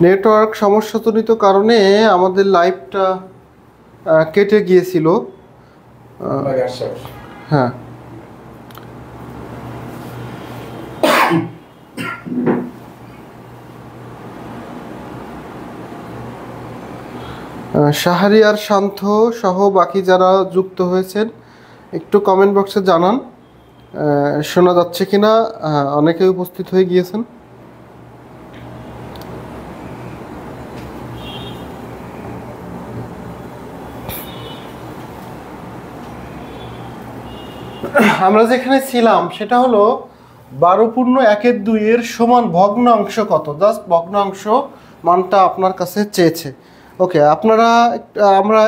Network সমস্যাজনিত কারণে আমাদের লাইভটা কেটে গিয়েছিল। হ্যাঁ, শাহরিয়ার শান্ত সহ বাকি যারা যুক্ত হয়েছেন একটু কমেন্ট বক্সে জানান শোনা যাচ্ছে কিনা। অনেকে উপস্থিত হয়ে গিয়েছেন। আমরা যেখানে ছিলাম সেটা হলো 12.1/2 সমান ভগ্নাংশ কত, জাস্ট ভগ্নাংশ মানটা আপনার কাছে চেয়েছে। ওকে, আমরা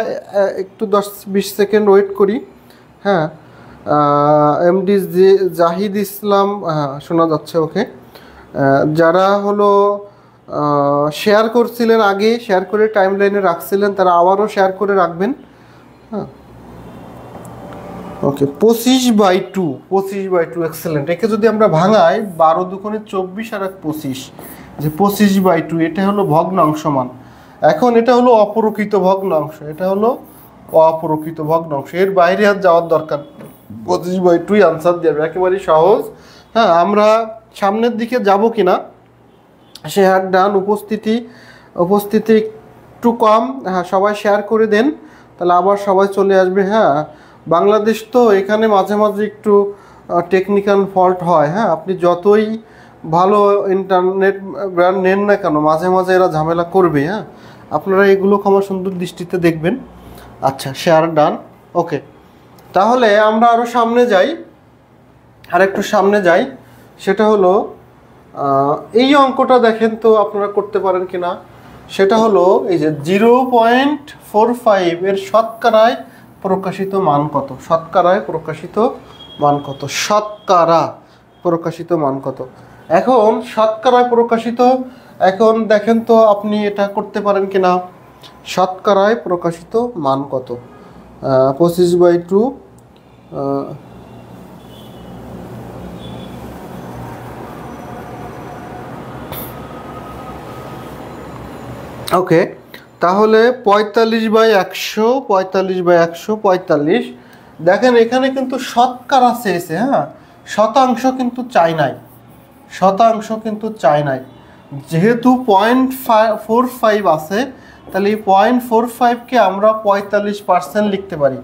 একটু 10-20 সেকেন্ড ওয়েট করি। হ্যাঁ, এমডি জাহিদ ইসলাম শোনা যাচ্ছে। ওকে, যারা হলো শেয়ার করছিলেন আগে, শেয়ার করে টাইম লাইনে রাখছিলেন, তারা আবারও শেয়ার করে রাখবেন। হ্যাঁ, ওকে, 25/2 এক্সেলেন্ট। একে যদি আমরা ভাঙাই 12 দুগুণে 24 আর 25, যে 25/2 এটা হলো ভগ্নাংশ মান। এখন এটা হলো অপরকিত ভগ্নাংশ, এটা হলো অপরকিত ভগ্নাংশ, এর বাইরে আর যাওয়ার দরকার। 25/2 আনসার দেবে, একেবারে সহজ। হ্যাঁ, আমরা সামনের দিকে যাব কিনা, শেয়ার ডান, উপস্থিতি একটু কম। হ্যাঁ, সবাই শেয়ার করে দেন, তাহলে আবার সবাই চলে আসবে। হ্যাঁ, বাংলাদেশ তো এখানে মাঝে মাঝে একটু টেকনিক্যাল ফল্ট হয়। হ্যাঁ, আপনি যতই ভালো ইন্টারনেট ব্র্যান্ড নেন না কেন, মাঝে মাঝে এরা ঝামেলা করবে। হ্যাঁ, আপনারা এগুলো ক্ষমা সুন্দর দৃষ্টিতে দেখবেন। আচ্ছা, শেয়ার ডান। ওকে, তাহলে আমরা আরও সামনে যাই, আর একটু সামনে যাই। সেটা হলো এই অঙ্কটা দেখেন তো আপনারা করতে পারেন কিনা। সেটা হলো এই যে 0.45 এর শতকরায় প্রকাশিত মান কত, শতকরায় প্রকাশিত মান কত, শতকরা প্রকাশিত মান কত। এখন শতকরায় প্রকাশিত, এখন দেখেন তো আপনি এটা করতে পারেন কিনা। শতকরায় প্রকাশিত মান কত, 25/2। ওকে, তাহলে 45/100, 45/100, দেখেন এখানে কিন্তু শতকরা চেয়েছে। হ্যাঁ, শতাংশ কিন্তু চাই নাই, শতাংশ কিন্তু চাই নাই। যেহেতু 0.45 আছে, তাহলে এই 0.45কে আমরা 45% লিখতে পারি।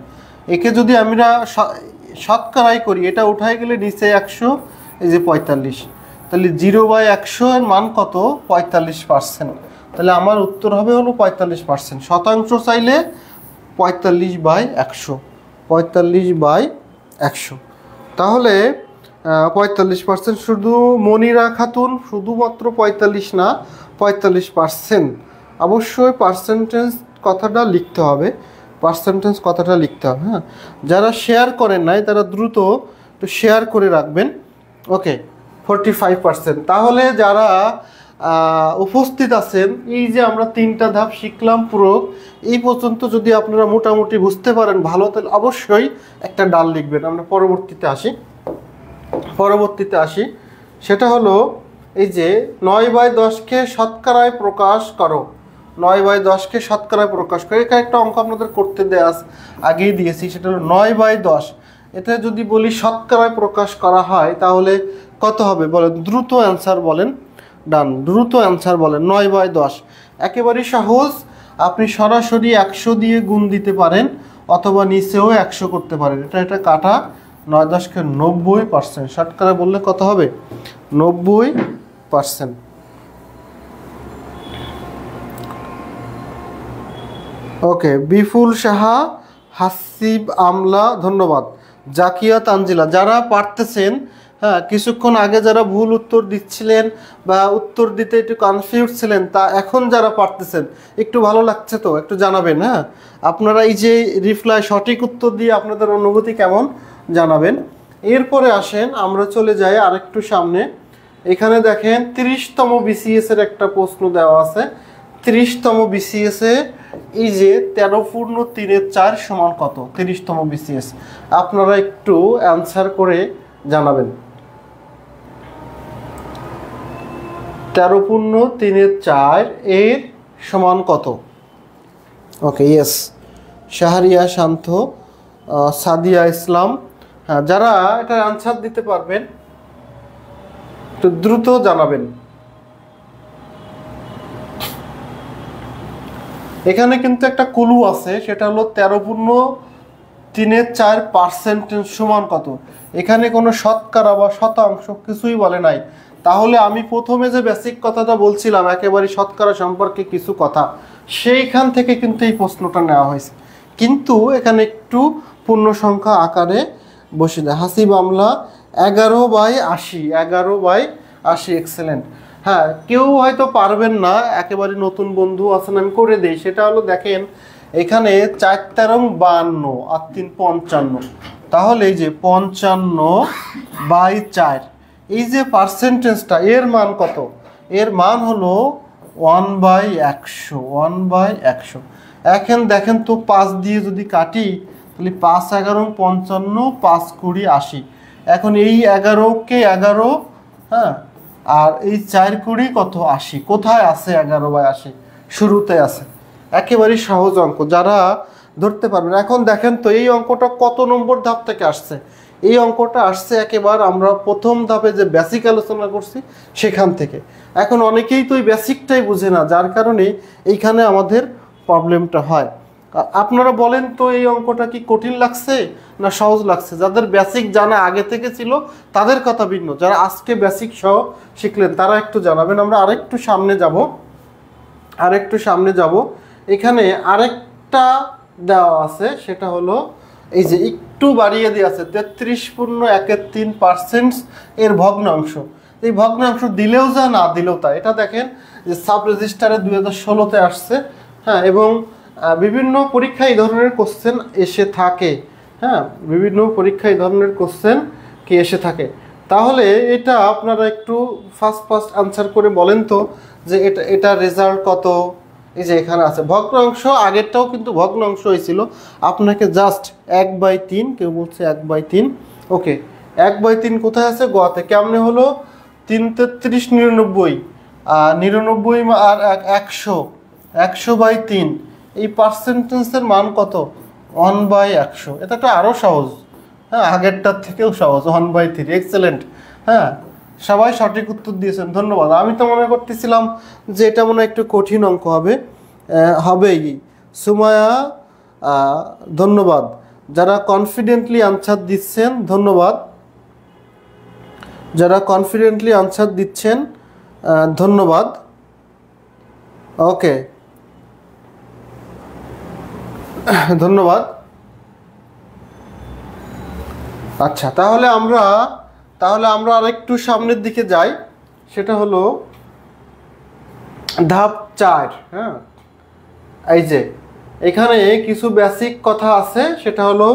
একে যদি আমরা শতকরাই করি, এটা উঠাই গেলে নিচে 100, এই যে 45, তাহলে 0/100 এর মান কত, 45%। তাহলে আমার উত্তর হবে হলো 45%। শতাংশ চাইলে 45/100, 45/100। তাহলে 45%। শুধু মনিরা খাতুন শুধুমাত্র 45 না, 45%। অবশ্যই পার্সেন্টেজ কথাটা লিখতে হবে, পার্সেন্টেজ কথাটা লিখতে হবে। হ্যাঁ, যারা শেয়ার করেন নাই তারা দ্রুত একটু শেয়ার করে রাখবেন। ওকে, 45%। তাহলে যারা উপস্থিত আছেন, এই যে আমরা 3টা ধাপ শিখলাম পুরো এই পর্যন্ত, যদি আপনারা মোটামুটি বুঝতে পারেন ভালো, তাহলে অবশ্যই একটা ডাল লিখবেন। আমরা পরবর্তীতে আসি। সেটা হলো এই যে 9/10কে শতকরায় প্রকাশ করো, 9/10কে শতকরায় প্রকাশ করো। এখানে একটা অঙ্ক আপনাদের করতে দেয়া আগেই দিয়েছি, সেটা হলো 9/10। এটা যদি বলি শতকরায় প্রকাশ করা হয় তাহলে কত হবে বলেন, দ্রুত অ্যান্সার বলেন। ডান, দ্রুত অ্যান্সার বলেন। 9/10 একেবারেই সহজ। আপনি সরাসরি 100 দিয়ে গুণ দিতে পারেন, অথবা নিচেও 100 করতে পারেন। এটা কাটা, 9/10কে 90%, শতকরা বললে কত হবে, 90%। ওকে, বিপুল সাহা, হাসিব আমলা, ধন্যবাদ। জাকিয়া তানজিলা, যারা পারতেছেন হ্যাঁ, কিছুক্ষণ আগে যারা ভুল উত্তর দিচ্ছিলেন বা উত্তর দিতে একটু কনফিউজ ছিলেন, তা এখন যারা পারতেছেন একটু ভালো লাগছে তো একটু জানাবেন। হ্যাঁ, আপনারা এই যে রিপ্লাই সঠিক উত্তর দিয়ে আপনাদের অনুভূতি কেমন জানাবেন। এরপরে আসেন আমরা চলে যাই আরেকটু সামনে। এখানে দেখেন 30তম বিসিএস এর একটা প্রশ্ন দেওয়া আছে। 30তম বিসিএস এ এই যে 13/3 সমান কত? 30তম বিসিএস আপনারা একটু অ্যান্সার করে জানাবেন। 13/3 এর সমান কত? ওকে, ইয়েস, শাহরিয়া শান্ত, সাদিয়া ইসলাম। হ্যাঁ, যারা এটা আনসার দিতে পারবেন একটু দ্রুত জানাবেন। এখানে কিন্তু একটা ক্লু আছে, সেটা হলো 13/3 পার্সেন্টেজ সমান কত। এখানে কোনো শতকরা বা শতাংশ কিছুই বলে নাই। তাহলে আমি প্রথমে যে বেসিক কথাটা বলছিলাম একেবারে শতকরা সম্পর্কে কিছু কথা, সেইখান থেকে কিন্তু এই প্রশ্নটা নেওয়া হয়েছে। কিন্তু এখানে একটু পূর্ণ সংখ্যা আকারে বসে দেয়। হাসিব আমলা 11/80, 11/80, এক্সেলেন্ট। হ্যাঁ, কেউ হয়তো পারবেন না, একেবারে নতুন বন্ধু আছেন, আমি করে দিই। সেটা হলো দেখেন এখানে 4 তেরং 52 আর 3 55, তাহলে এই যে 55/4 এই যে পার্সেন্টেজটা এর মান কত? এর মান হলো 1/100, 1/100। এখন দেখেন তো 5 দিয়ে যদি কাটি তাহলে 5 11 55, 5 20 80। এখন এই 11কে 11, হ্যাঁ, আর এই 4 20 কত? 80। কোথায় আছে 11/80? শুরুতে আছে। একেবারেই সহজ অঙ্ক, যারা ধরতে পারবেন। এখন দেখেন তো এই অঙ্কটা কত নম্বর ধাপ থেকে আসছে? এই অঙ্কটা আসছে একেবারে আমরা প্রথম ধাপে যে বেসিক আলোচনা করছি সেখান থেকে। এখন অনেকেই তো এই বেসিকটাই বুঝে না, যার কারণে এইখানে আমাদের প্রবলেমটা হয়। আপনারা বলেন তো এই অঙ্কটা কি কঠিন লাগছে না সহজ লাগছে? যাদের বেসিক জানা আগে থেকে ছিল তাদের কথা ভিন্ন, যারা আজকে বেসিক সহ শিখলেন তারা একটু জানাবেন। আমরা আরেকটু সামনে যাব। এখানে আরেকটা দেওয়া আছে, সেটা হলো এই যে একটু বাড়িয়ে দেওয়া আছে 33.13% এর ভগ্নাংশ। এই ভগ্নাংশ দিলেও যা না দিলেও তা। এটা দেখেন যে সাব রেজিস্টারে 2016-তে আসছে। হ্যাঁ, এবং বিভিন্ন পরীক্ষায় এই ধরনের কোশ্চেন এসে থাকে। হ্যাঁ, বিভিন্ন পরীক্ষায় এই ধরনের কোশ্চেন কি এসে থাকে। তাহলে এটা আপনারা একটু ফার্স্ট আনসার করে বলেন তো যে এটা রেজাল্ট কত। এই যে এখানে আছে ভগ্নাংশ, আগেরটাও কিন্তু ভগ্নাংশ হয়েছিল। আপনাকে জাস্ট 1/3, কেউ বলছে 1/3, ওকে 1/3 কোথায় আছে? গোয়াতে। কেমনে হলো? 3 33 99, 99 আর 100, 100/3। এই পার্সেন্টেজের মান কত? 1/100। এটা তো আরও সহজ। হ্যাঁ, আগেরটার থেকেও সহজ, 1/3, এক্সেলেন্ট। হ্যাঁ, সবাই সঠিক উত্তর দিয়েছেন, ধন্যবাদ। আমি তো মনে করতেছিলাম যে এটা মনে হয় একটু কঠিন অঙ্ক হবেই। সুমায়া, ধন্যবাদ। যারা কনফিডেন্টলি আনসার দিচ্ছেন ধন্যবাদ, যারা কনফিডেন্টলি আনসার দিচ্ছেন ধন্যবাদ। ওকে, ধন্যবাদ। আচ্ছা, তাহলে আমরা আরেকটু সামনের দিকে যাই। সেটা হলো ধাপ 4। হ্যাঁ, এই যে এখানে কিছু বেসিক কথা আছে, সেটা হলো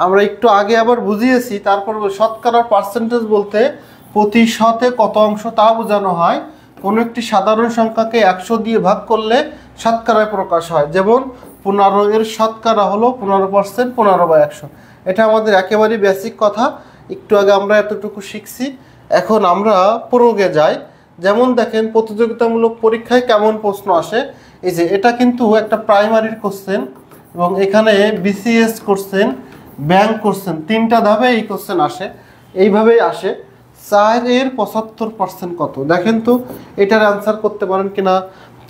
আমরা একটু আগে আবার বুঝিয়েছি। তারপর শতকরা পার্সেন্টেজ বলতে প্রতি শতে কত অংশ তা বোঝানো হয়। কোনো একটি সাধারণ সংখ্যাকে 100 দিয়ে ভাগ করলে শতকরায় প্রকাশ হয়। যেমন 15 এর শতকরা হলো 15%, 15/100। এটা আমাদের একেবারেই বেসিক কথা, একটু আগে আমরা এতটুকু শিখছি। এখন আমরা প্রয়োগে যাই। যেমন দেখেন প্রতিযোগিতামূলক পরীক্ষায় কেমন প্রশ্ন আসে। এই যে এটা কিন্তু একটা প্রাইমারির কোশ্চেন, এবং এখানে বিসিএস কোশ্চেন, ব্যাংক কোশ্চেন, 3টা ধাপে এই কোশ্চেন আসে। এইভাবেই আসে। 4 এর 75% কত? দেখেন তো এটার অ্যান্সার করতে পারেন কিনা।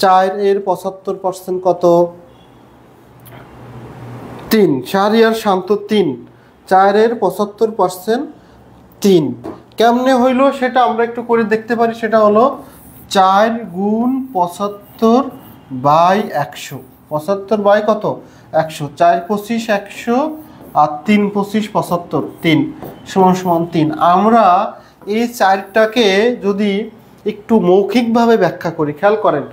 4 এর 75% কত? 3। শাহরিয়ার শান্ত 3। 4 এর 75% 3। কেমনে হইলো সেটা আমরা একটু করে দেখতে পারি। সেটা হলো 4 গুণ 75/100। 75 কত? 100। 4 25 100 আর 3 25 75, 3 = 3। আমরা এই 4টাকে যদি একটু মৌখিকভাবে ব্যাখ্যা করি, খেয়াল করেন,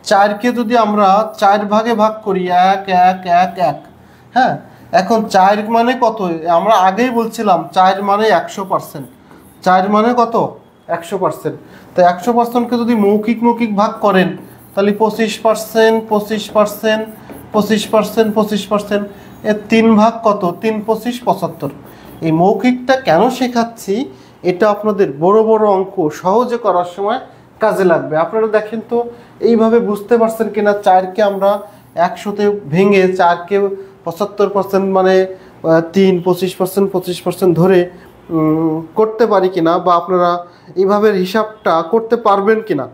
4কে যদি আমরা 4 ভাগে ভাগ করি, 1 1 1 1, হ্যাঁ, এখন 4 মানে কত? আমরা আগেই বলছিলাম 4 মানে 100%। 4 মানে কত? 100%। তো 100%কে যদি মৌখিক ভাগ করেন তাহলে 25%, 25%, 25%, 25%, এর 3 ভাগ কত? 3 25 75। এই মৌখিকটা কেন শেখাচ্ছি, এটা আপনাদের বড় বড় অঙ্ক সহজে করার সময় কাজে লাগবে। আপনারা দেখেন তো এইভাবে বুঝতে পারছেন কিনা, 4কে আমরা 100তে ভেঙে 4কে 75% মানে 3 25% 25% ধরে করতে পারি কিনা, বা আপনারা এইভাবে হিসাবটা করতে পারবেন কিনা।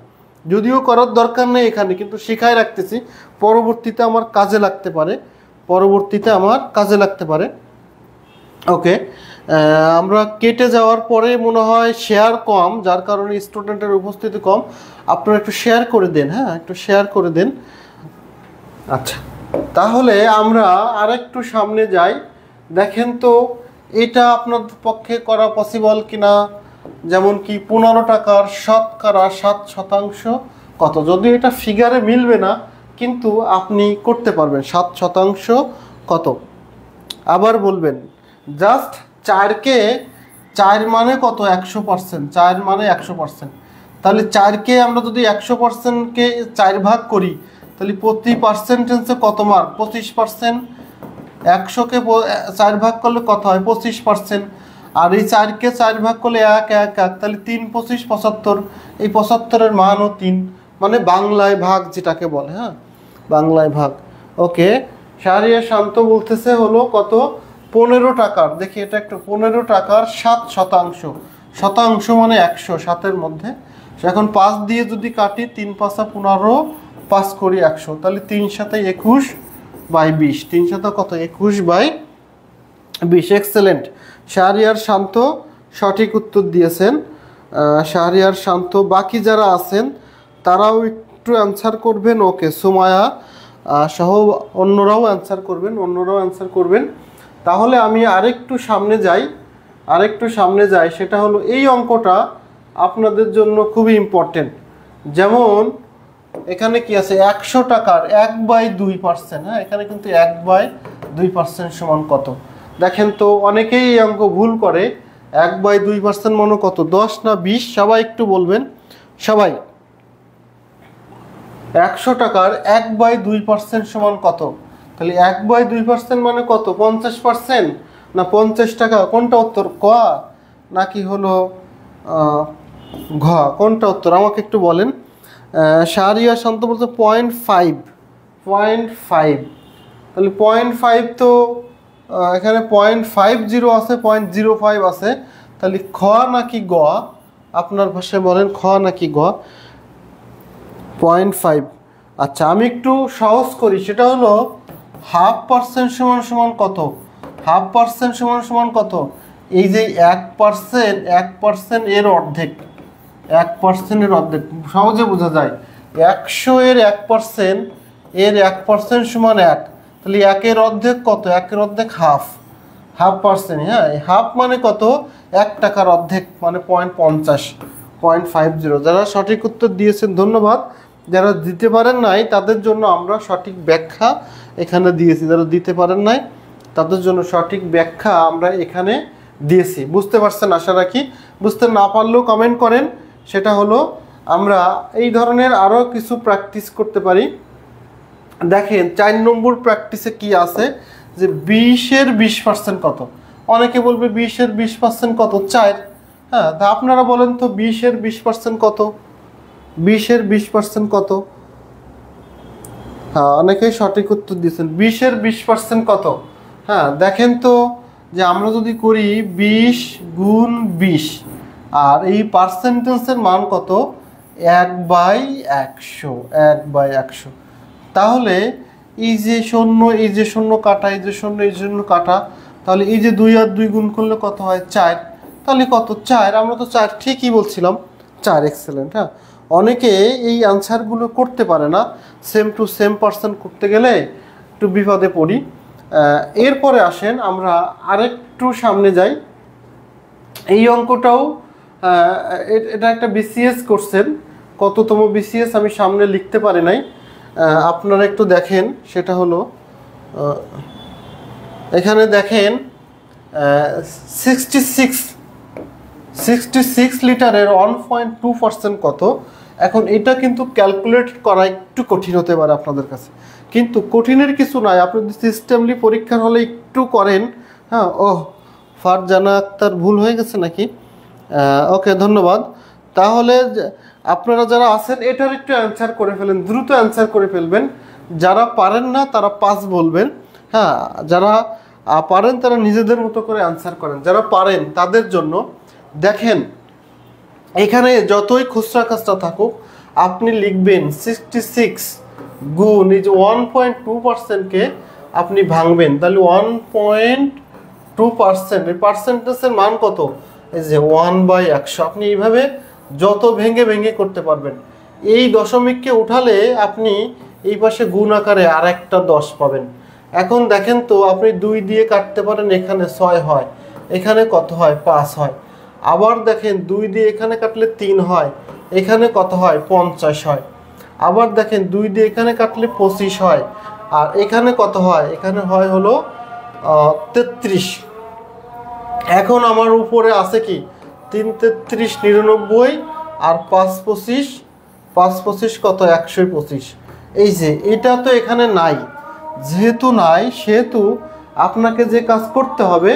যদিও করার দরকার নেই এখানে, কিন্তু শেখায় রাখতেছি, পরবর্তীতে আমার কাজে লাগতে পারে। ওকে, আমরা কেটে যাওয়ার পরে মনে হয় শেয়ার কম, যার কারণে স্টুডেন্টের উপস্থিতি কম। আপনারা একটু শেয়ার করে দেন, হ্যাঁ, একটু শেয়ার করে দেন। আচ্ছা, তাহলে আমরা আরেকটু সামনে যাই। দেখেন তো এটা আপনার পক্ষে করা পসিবল কিনা। যেমন কি 15 টাকার শতকরা 7% কত? যদি এটা ফিগারে মিলবে না, কিন্তু আপনি করতে পারবেন। 7% কত? আবার বলবেন, জাস্ট 4কে 4 মানে কত? 100%। 4 মানে 100%। তাহলে 4কে আমরা যদি 100%কে 4 ভাগ করি, তাহলে প্রতি পার্সেন্টেন্সে কত মার্ক? 25%। 100কে 4 ভাগ করলে কত হয়? 25%। আর এই 4কে 4 ভাগ করলে 1 1 1, তাহলে 3 25 75। এই 75-এর মানও 3, মানে বাংলায় ভাগ যেটাকে বলে, হ্যাঁ, বাংলায় ভাগ। ওকে, শাহরিয়ার শান্ত বলতেছে হলো কত? 15 টাকার, দেখি এটা একটু, 15 টাকার 7%। শতাংশ মানে 100, 7-এর মধ্যে। এখন 5 দিয়ে যদি কাটি, 3 5 15, 5 করি 100, তাহলে 3 7 21/20। 3 7 কত? 21/20। এক্সেলেন্ট, শাহরিয়ার শান্ত সঠিক উত্তর দিয়েছেন। শাহরিয়ার শান্ত, বাকি যারা আছেন তারাও একটু অ্যান্সার করবেন। ওকে, সুমায়া সহ অন্যরাও অ্যান্সার করবেন। তাহলে আমি আরেকটু সামনে যাই, সেটা হলো এই অঙ্কটা আপনাদের জন্য খুবই ইম্পর্টেন্ট। যেমন এখানে কি আছে? 100 টাকার 1/2%, হ্যাঁ, এখানে কিন্তু 1/2% সমান কত? দেখেন তো অনেকেই এই অঙ্ক ভুল করে। 1/2% মানে কত? 10 না 20? সবাই একটু বলবেন, সবাই। 100 টাকার 1/2% সমান কত? তাহলে 1/2% মানে কত? 50%, না 50 টাকা? কোনটা উত্তর, ক নাকি হলো ঘ? কোনটা উত্তর আমাকে একটু বলেন। শাহরিয়া শান্ত বলতে 0.5। তাহলে 0.5 তো এখানে 0.50 আছে, 0.05 আছে। তাহলে খ নাকি গ? আপনার ভাষায় বলেন, খ নাকি গ? 0.5। আচ্ছা, আমি একটু সহজ করি, সেটা হলো 0.5% সমান কত? 0.5% সমান কত? এই যে 1% এর অর্ধেক, 1% এর অর্ধেক সহজে বোঝা যায়। 100 এর 1%, এর 1% সমান 1। তাহলে 1-এর অর্ধেক কত? 1-এর অর্ধেক হাফ, 0.5%, হ্যাঁ, হাফ মানে কত? 1 টাকার অর্ধেক মানে 0.50, 0.50। যারা সঠিক উত্তর দিয়েছেন ধন্যবাদ। যারা দিতে পারেন নাই তাদের জন্য আমরা সঠিক ব্যাখ্যা এখানে দিয়েছি। যারা দিতে পারেন নাই তাদের জন্য সঠিক ব্যাখ্যা আমরা এখানে দিয়েছি। বুঝতে পারছেন আশা রাখি। বুঝতে না পারলেও কমেন্ট করেন। সেটা হলো আমরা এই ধরনের আরও কিছু প্র্যাকটিস করতে পারি। দেখেন 4 নম্বর প্র্যাকটিসে কি আছে, যে 20-এর 20% কত? অনেকে বলবে 20-এর 20% কত? 4। হ্যাঁ, তা আপনারা বলেন তো 20-এর 20% কত? 20-এর 20% কত? হ্যাঁ, অনেকেই সঠিক উত্তর দিয়েছেন। 20-এর 20% কত? হ্যাঁ, দেখেন তো, যে আমরা যদি করি 20 গুণ 20, আর এই পার্সেন্টেজের মান কত? 1/100, 1/100। তাহলে এই যে শূন্য কাটা, এই যে শূন্য কাটা, তাহলে এই যে 2 আর 2 গুণ করলে কত হয়? 4। তাহলে কত? 4। আমরা তো 4 ঠিকই বলছিলাম, 4। এক্সেলেন্ট। হ্যাঁ, অনেকে এই আনসারগুলো করতে পারে না, সেম টু সেম পার্সেন্ট করতে গেলে একটু বিপদে পড়ি। এরপরে আসেন আমরা আরেকটু সামনে যাই। এই অঙ্কটাও এটা একটা বিসিএস করছেন, কততম বিসিএস আমি সামনে লিখতে পারি নাই, আপনারা একটু দেখেন। সেটা হলো এখানে দেখেন 66 লিটারের 1.2% কত। এখন এটা কিন্তু ক্যালকুলেট করা একটু কঠিন হতে পারে আপনাদের কাছে, কিন্তু কঠিনের কিছু নাই, আপনি সিস্টেমলি পরীক্ষার হলে একটু করেন। হ্যাঁ, ফারজানা আক্তার ভুল হয়ে গেছে নাকি? ওকে, ধন্যবাদ। তাহলে আপনারা যারা আছেন এটার একটু অ্যান্সার করে ফেলেন, দ্রুত অ্যান্সার করে ফেলবেন। যারা পারেন না তারা পাস বলবেন। হ্যাঁ, যারা পারেন তারা নিজেদের মতো করে অ্যান্সার করেন। যারা পারেন তাদের জন্য দেখেন, এখানে যতই খুচরা খাচরা থাকুক আপনি লিখবেন 66 গুণ এই যে 1.2%কে আপনি ভাঙবেন, তাহলে 1.2%, এই পার্সেন্টেজের মান কত? এই যে 1/100। আপনি এইভাবে যত ভেঙে ভেঙে করতে পারবেন। এই দশমিককে উঠালে আপনি এই পাশে গুণ আকারে আর একটা 10 পাবেন। এখন দেখেন তো, আপনি 2 দিয়ে কাটতে পারেন, এখানে 6 হয়, এখানে কত হয়? 5 হয়। আবার দেখেন 2 দিয়ে এখানে কাটলে 3 হয়, এখানে কত হয়? 50 হয়। আবার দেখেন 2 দিয়ে এখানে কাটলে 25 হয়, আর এখানে কত হয়? এখানে হয় হলো 33। এখন আমার উপরে আছে কি? 3 33 99, আর 5 25, 5 25 কত? 125। এই যে এটা তো এখানে নাই, যেহেতু নাই সেহেতু আপনাকে যে কাজ করতে হবে,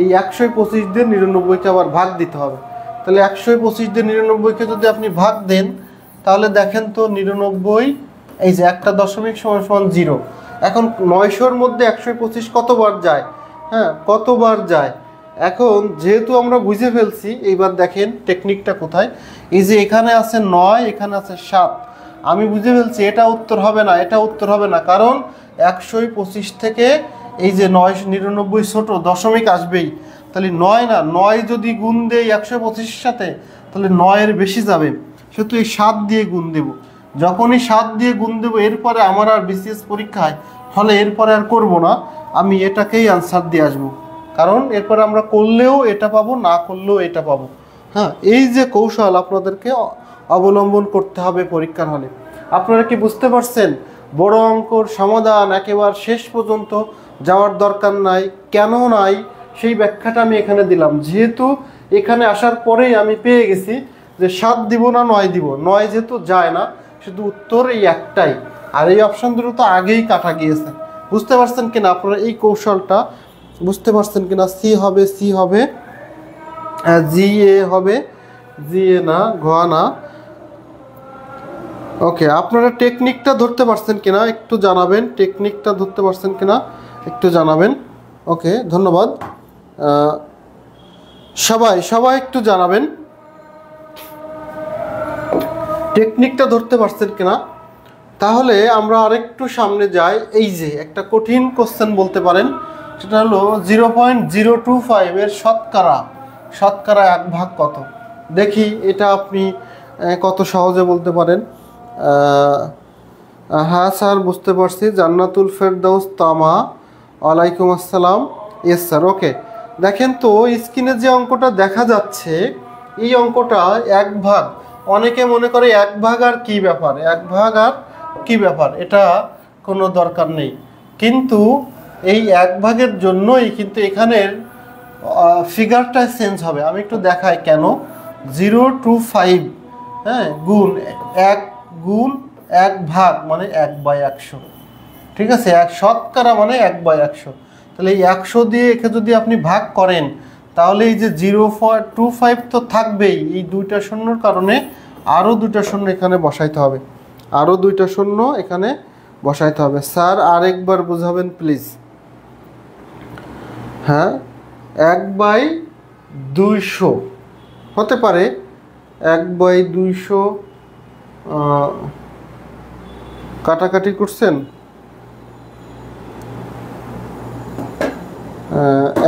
এই 125 দিয়ে 99কে আবার ভাগ দিতে হবে। তাহলে 125 দিয়ে 99কে যদি আপনি ভাগ দেন, তাহলে দেখেন তো 99, এই যে একটা দশমিক সমান সমান 0। এখন 900-র মধ্যে 125 কতবার যায়? হ্যাঁ, কতবার যায়? এখন যেহেতু আমরা বুঝে ফেলছি, এইবার দেখেন টেকনিকটা কোথায়। এই যে এখানে আছে 9, এখানে আছে 7, আমি বুঝে ফেলছি এটা উত্তর হবে না, এটা উত্তর হবে না, কারণ 125 থেকে এই যে 999 ছোট দশমিক আসবেই। তাহলে 9 না, 9 যদি গুণ দেই 125-এর সাথে, তাহলে 9-এর বেশি যাবে, সেহেতু এই 7 দিয়ে গুণ দেব। যখনই 7 দিয়ে গুণ দেবো, এরপরে আমার আর বিসিএস পরীক্ষায় হলে এরপরে আর করব না, আমি এটাকেই আনসার দিয়ে আসবো, কারণ এরপরে আমরা করলেও এটা পাবো, না করলেও এটা পাবো। হ্যাঁ, এই যে কৌশল আপনাদেরকে অবলম্বন করতে হবে পরীক্ষার হলে। আপনারা কি বুঝতে পারছেন? বড় অঙ্কর সমাধান একেবারে শেষ পর্যন্ত যাওয়ার দরকার নাই, কেন নাই সেই ব্যাখ্যাটা আমি এখানে দিলাম। যেহেতু এখানে আসার পরেই আমি পেয়ে গেছি যে 7 দিব না 9 দিব, 9 যেহেতু যায় না, শুধু উত্তর এই একটাই, আর এই অপশন দুটো তো আগেই কাটা গিয়েছে। বুঝতে পারছেন কিনা আপনারা এই কৌশলটা? বুঝতে পারছেন কিনা? সি হবে, সি হবে, জি এ হবে, জি এ না, ঘ না। ওকে, আপনারা টেকনিকটা ধরতে পারছেন কিনা একটু জানাবেন, টেকনিকটা ধরতে পারছেন কিনা একটু জানাবেন। ওকে, ধন্যবাদ। সবাই একটু জানাবেন টেকনিকটা ধরতে পারছেন কিনা। তাহলে আমরা আরেকটু সামনে যাই। এই যে একটা কঠিন কোশ্চেন বলতে পারেন, সেটা হলো 0.025 এর শতকরা 1 ভাগ কত? দেখি এটা আপনি কত সহজে বলতে পারেন। হ্যাঁ স্যার, বুঝতে পারছি। জান্নাতুল ফেরদাউস তামা, ওয়ালাইকুম আসসালাম। Yes sir. ওকে, দেখেন তো স্ক্রিনে যে অঙ্কটা দেখা যাচ্ছে, এই অঙ্কটা 1 ভাগ। অনেকে মনে করে 1 ভাগ আর কি ব্যাপার, 1 ভাগ আর কি ব্যাপার, এটা কোনো দরকার নেই। কিন্তু এই 1 ভাগের জন্যই কিন্তু এখানের ফিগারটা চেঞ্জ হবে। আমি একটু দেখাই কেন। 025, হ্যাঁ, গুণ 1 ভাগ মানে 1/100, ঠিক আছে? 1 শতকরা মানে 1/100। তাহলে এই 100 দিয়ে একে যদি আপনি ভাগ করেন, তাহলে এই যে 0.25 তো থাকবেই, এই 2টা শূন্যর কারণে আরও 2টা শূন্য এখানে বসাইতে হবে, আরও 2টা শূন্য এখানে বসাইতে হবে। স্যার আরেকবার বোঝাবেন প্লিজ। হ্যাঁ, 1/200 হতে পারে, 1/200 কাটাকাটি করছেন।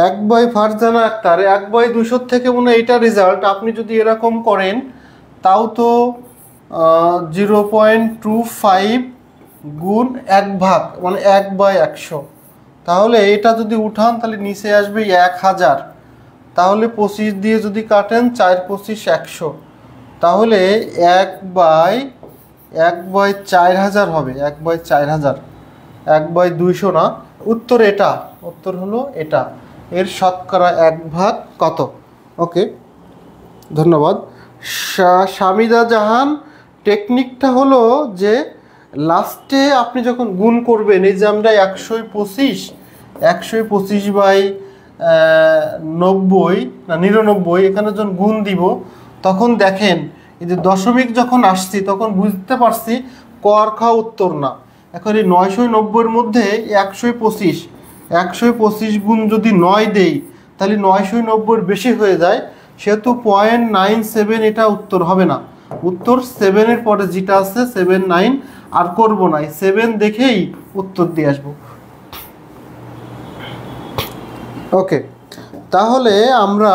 1/ফারজানা আক্তার, 1/200 থেকে মনে হয় এটা রেজাল্ট। আপনি যদি এরকম করেন তাও তো 0.25 গুণ 1 ভাগ মানে 1/100। তাহলে এটা যদি উঠান তাহলে নিচে আসবে 1000। তাহলে 25 দিয়ে যদি কাটেন 4×25=100, তাহলে 1/4000 হবে, 1/4000, 1/200 না। উত্তর এটা, উত্তর হলো এটা। এর শতকরা 1 ভাগ কত? ওকে, ধন্যবাদ। শামিদা জাহান, টেকনিকটা হলো যে লাস্টে আপনি যখন গুণ করবেন, এই যে আমরা 125/90 না 99, এখানে যখন গুণ দিব তখন দেখেন এই যে দশমিক যখন আসছি তখন বুঝতে পারছি ক আর খ উত্তর না। এখন এই 990-এর মধ্যে 125 গুণ যদি 9 দেই তাহলে 990-এর বেশি হয়ে যায়, সেহেতু 0.97 এটা উত্তর হবে না। উত্তর 7-এর পরে যেটা আছে 7, 9 আর করব না, 7 দেখেই উত্তর দিয়ে আসবো। ওকে, তাহলে আমরা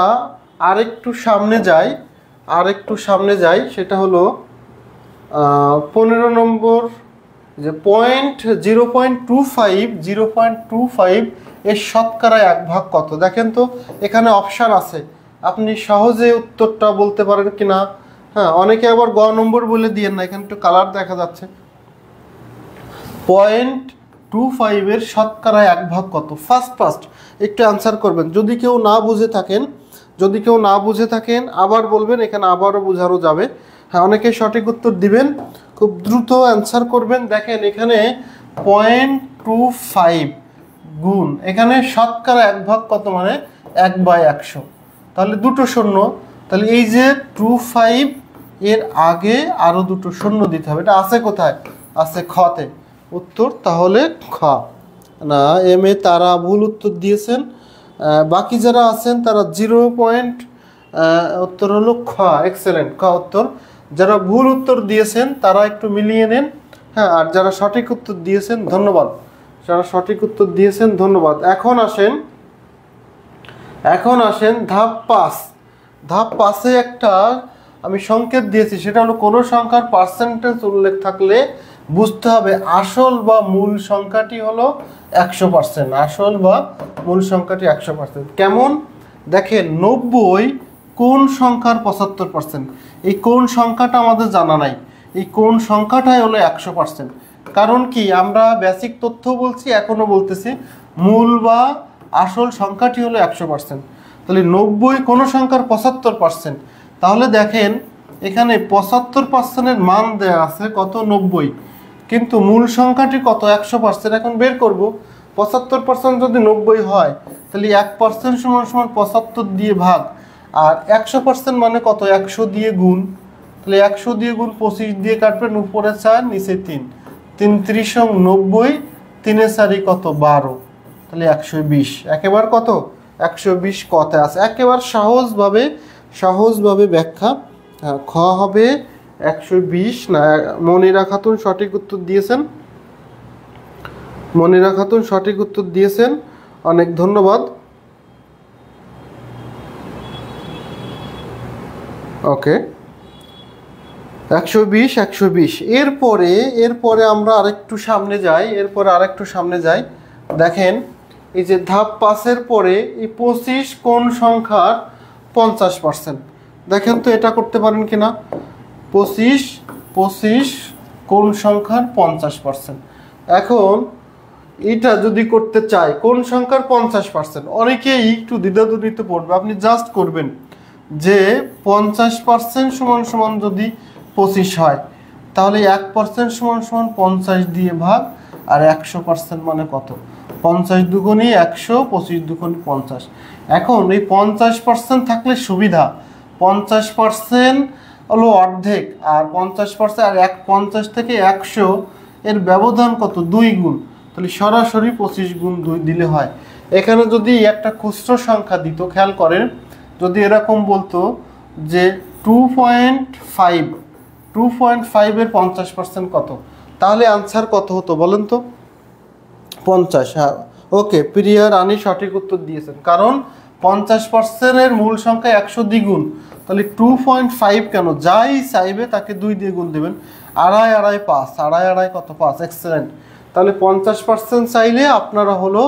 আরেকটু সামনে যাই, সেটা হলো 15 নম্বর, যে 0.25 এর শতকরা 1 ভাগ কত? দেখেন তো এখানে অপশান আছে, আপনি সহজে উত্তরটা বলতে পারেন কিনা। হ্যাঁ, অনেকে আবার গ নম্বর বলে দিয়েন না, এখানে একটু কালার দেখা যাচ্ছে। 0.25 এর শতকরা 1 ভাগ কত? ফার্স্ট একটু অ্যান্সার করবেন। যদি কেউ না বুঝে থাকেন আবার বলবেন, এখানে আবারও বোঝানো যাবে। হ্যাঁ, অনেকে সঠিক উত্তর দিবেন, খুব দ্রুত অ্যান্সার করবেন। দেখেন এখানে 0.25 গুণ, এখানে শতকরা 1 ভাগ কত মানে 1/100, তাহলে দুটো শূন্য, তাহলে এই যে 25 এর আগে আরও দুটো শূন্য দিতে হবে। এটা আছে কোথায়? আছে খতে। উত্তর তাহলে খ না। এম এ তারা ভুল উত্তর দিয়েছেন, বাকি যারা আছেন তারা 0 পয়েন্ট, উত্তর হলো খ। এক্সেলেন্ট, খ উত্তর। যারা ভুল উত্তর দিয়েছেন তারা একটু মিলিয়ে নেন। হ্যাঁ, আর যারা সঠিক উত্তর দিয়েছেন ধন্যবাদ, ধন্যবাদ। এখন আসেন ধাপ 5। ধাপ 5-এ একটা আমি সংকেত দিয়েছি, সেটা হলো কোনো সংখ্যার পার্সেন্টেজ উল্লেখ থাকলে বুঝতে হবে আসল বা মূল সংখ্যাটি হলো 100%। আসল বা মূল সংখ্যাটি 100%। কেমন? দেখেন 90 কোন সংখ্যার 75%? এই কোন সংখ্যাটা আমাদের জানা নাই, এই কোন সংখ্যাটাই হলো 100%। কারণ কি, আমরা বেসিক তথ্য বলছি, এখনো বলতেছি মূল বা আসল সংখ্যাটি হলো 100%। তাহলে 90 কোন সংখ্যার 75%। তাহলে দেখেন এখানে 75%-এর মান দেওয়া আছে কত? 90, কিন্তু মূল সংখ্যাটি কত? 100%। এখন বের করব 75% যদি 90 হয় তাহলে 1% সমান 75 দিয়ে ভাগ, আর 100% মানে কত? 100 দিয়ে গুণ। তাহলে 100 দিয়ে গুণ 25 দিয়ে কাটবেন, উপরে 4 নিচে 3, 3 × 90, 3 এ 4 কত? 12, তাহলে 120। একেবারে কত? 120 কত আছে? একেবারে সহজভাবে ব্যাখ্যা। খ হবে 120 না। মনিরা খাতুন সঠিক উত্তর দিয়েছেন, অনেক ধন্যবাদ। ওকে, 120। এরপরে আমরা আরেকটু সামনে যাই। দেখেন এই যে ধাপ 5-এর পরে এই 25 কোন সংখ্যার 50%? দেখেন তো এটা করতে পারেন কিনা। 25 কোন সংখ্যার 50%? এখন এটা যদি করতে চাই কোন সংখ্যার 50%, অনেকেই একটু দ্বিধাদ্বন্দ্বিত পড়বে। আপনি জাস্ট করবেন যে 50% সমান যদি 25 হয়, তাহলে 1% সমান 50 দিয়ে ভাগ, আর 100% মানে কত? 50 দুগুণে 100, 25 দুগুণে 50। এখন এই 50% থাকলে সুবিধা, 50% হলো অর্ধেক, আর 50% আর 50 থেকে 100 এর ব্যবধান কত? 2 গুণ। তাহলে সরাসরি 25 গুণ 2 দিলে হয়। এখানে যদি একটা খুচরো সংখ্যা দিত, খেয়াল করেন, যদি এরকম বলতো যে 2.5 এর 50% কত, তাহলে আনসার কত হতো বলেন তো? 50। হ্যাঁ, ওকে, প্রিয়া রানী সঠিক উত্তর দিয়েছেন। কারণ 50% এর মূল সংখ্যা 100 দ্বিগুণ, তাহলে 2.5 কেন, যাই চাইবে তাকে 2 দিয়ে গুণ দেবেন। 2.5 5, 2.5 কত? 5। এক্সেলেন্ট। তাহলে 50% চাইলে আপনারা হলো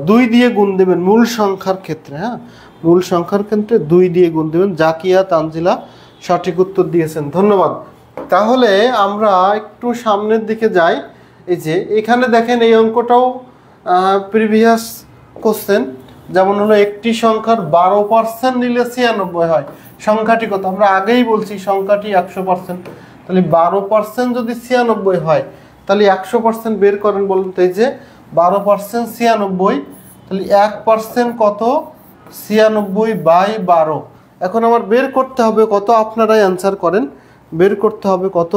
2 দিয়ে গুণ দেবেন মূল সংখ্যার ক্ষেত্রে। হ্যাঁ, মূল সংখ্যার ক্ষেত্রে 2 দিয়ে গুণ দেবেন। জাকিয়া তানজিলা সঠিক উত্তর দিয়েছেন, ধন্যবাদ। তাহলে আমরা একটু সামনের দিকে যাই। এই যে এখানে দেখেন এই অঙ্কটাও প্রিভিয়াস কোশ্চেন, যেমন হলো একটি সংখ্যার 12% নিলে 96 হয়। সংখ্যাটি কত? আমরা আগেই বলছি সংখ্যাটি 100%। তাহলে 12% যদি 96 হয় তাহলে 100% বের করেন বলুন তো। এই যে 12% 96, তাহলে 1% কত? 96/12। এখন আমার বের করতে হবে কত, আপনারাই অ্যান্সার করেন। বের করতে হবে কত,